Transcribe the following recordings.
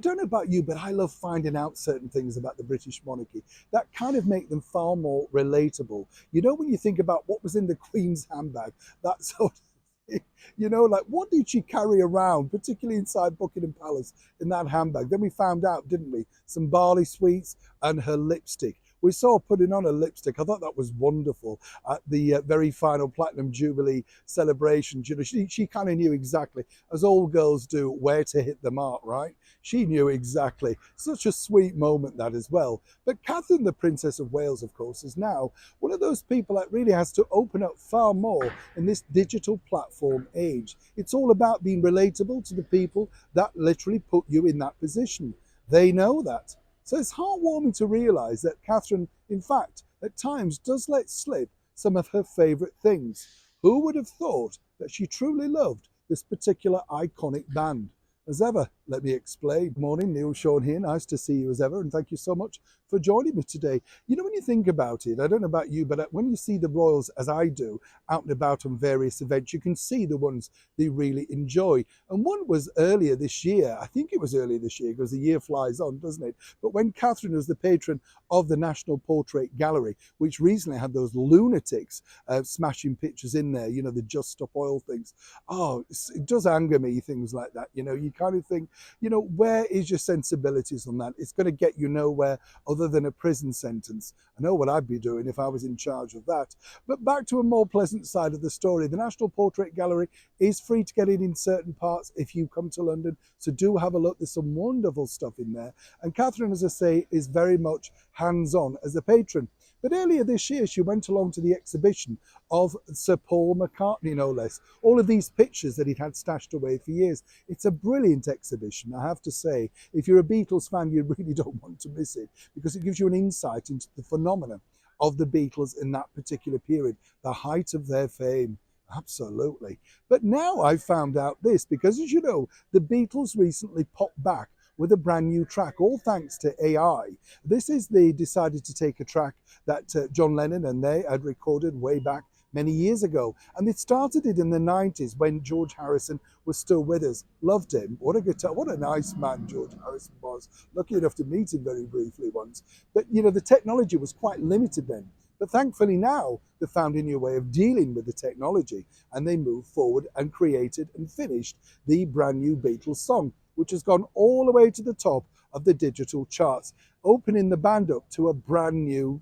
I don't know about you, but I love finding out certain things about the British monarchy that kind of make them far more relatable. You know, when you think about what was in the Queen's handbag, that sort of thing, like what did she carry around, particularly inside Buckingham Palace in that handbag? Then we found out, didn't we? Some barley sweets and her lipstick. We saw her putting on a lipstick. I thought that was wonderful at the very final Platinum Jubilee celebrations. She kind of knew exactly, as all girls do, where to hit the mark, right? She knew exactly. Such a sweet moment, that as well. But Catherine, the Princess of Wales, of course, is now one of those people that really has to open up far more in this digital platform age. It's all about being relatable to the people that literally put you in that position. They know that. So it's heartwarming to realise that Catherine, in fact, at times does let slip some of her favourite things. Who would have thought that she truly loved this particular iconic band? As ever, let me explain. Good morning, Neil Sean here. Nice to see you as ever, and thank you so much for joining me today. You know, when you think about it, I don't know about you, but when you see the royals, as I do, out and about on various events, you can see the ones they really enjoy. And one was earlier this year. I think it was earlier this year, because the year flies on, doesn't it? But when Catherine was the patron of the National Portrait Gallery, which recently had those lunatics smashing pictures in there, the Just Stop Oil things. Oh, it does anger me, things like that. You kind of think, where is your sensibilities on that? It's going to get you nowhere other than a prison sentence. I know what I'd be doing if I was in charge of that. But back to a more pleasant side of the story. The National Portrait Gallery is free to get in certain parts if you come to London. So do have a look. There's some wonderful stuff in there. And Catherine, as I say, is very much hands-on as a patron. But earlier this year, she went along to the exhibition of Sir Paul McCartney, no less. All of these pictures that he'd had stashed away for years. It's a brilliant exhibition, I have to say. If you're a Beatles fan, you really don't want to miss it, because it gives you an insight into the phenomena of the Beatles in that particular period, the height of their fame. Absolutely. But now I've found out this, because as you know, the Beatles recently popped back with a brand new track, all thanks to AI. They decided to take a track that John Lennon and they had recorded way back many years ago. And they started it in the 90s when George Harrison was still with us. Loved him. What a guitar, what a nice man George Harrison was. Lucky enough to meet him very briefly once. But the technology was quite limited then. But thankfully now they found a new way of dealing with the technology, and they moved forward and created and finished the brand new Beatles song, which has gone all the way to the top of the digital charts, opening the band up to a brand new,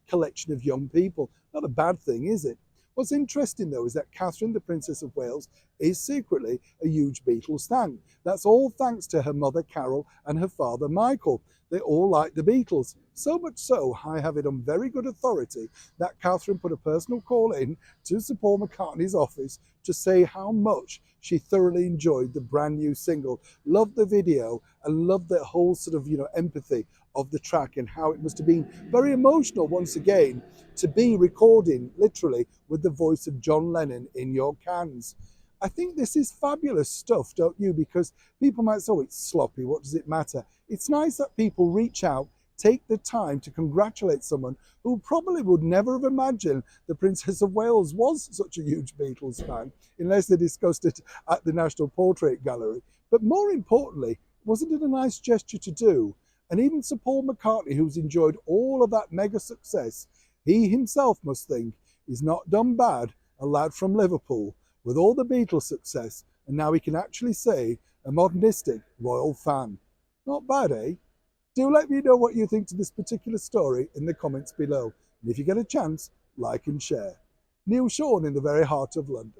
collection of young people. Not a bad thing, is it? What's interesting, though, is that Catherine, the Princess of Wales, is secretly a huge Beatles fan. That's all thanks to her mother, Carol, and her father, Michael. They all like the Beatles. So much so, I have it on very good authority that Catherine put a personal call in to Sir Paul McCartney's office to say how much she thoroughly enjoyed the brand new single, loved the video, and loved the whole sort of, empathy of the track, and how it must have been very emotional once again to be recording literally with the voice of John Lennon in your cans. I think this is fabulous stuff, don't you? Because people might say, oh, it's sloppy, what does it matter? It's nice that people reach out, take the time to congratulate someone who probably would never have imagined the Princess of Wales was such a huge Beatles fan, unless they discussed it at the National Portrait Gallery. But more importantly, wasn't it a nice gesture to do? And even Sir Paul McCartney, who's enjoyed all of that mega success, he himself must think he's not done bad, a lad from Liverpool, with all the Beatles success, and now he can actually say a modernistic royal fan. Not bad, eh? Do let me know what you think to this particular story in the comments below. And if you get a chance, like and share. Neil Sean in the very heart of London.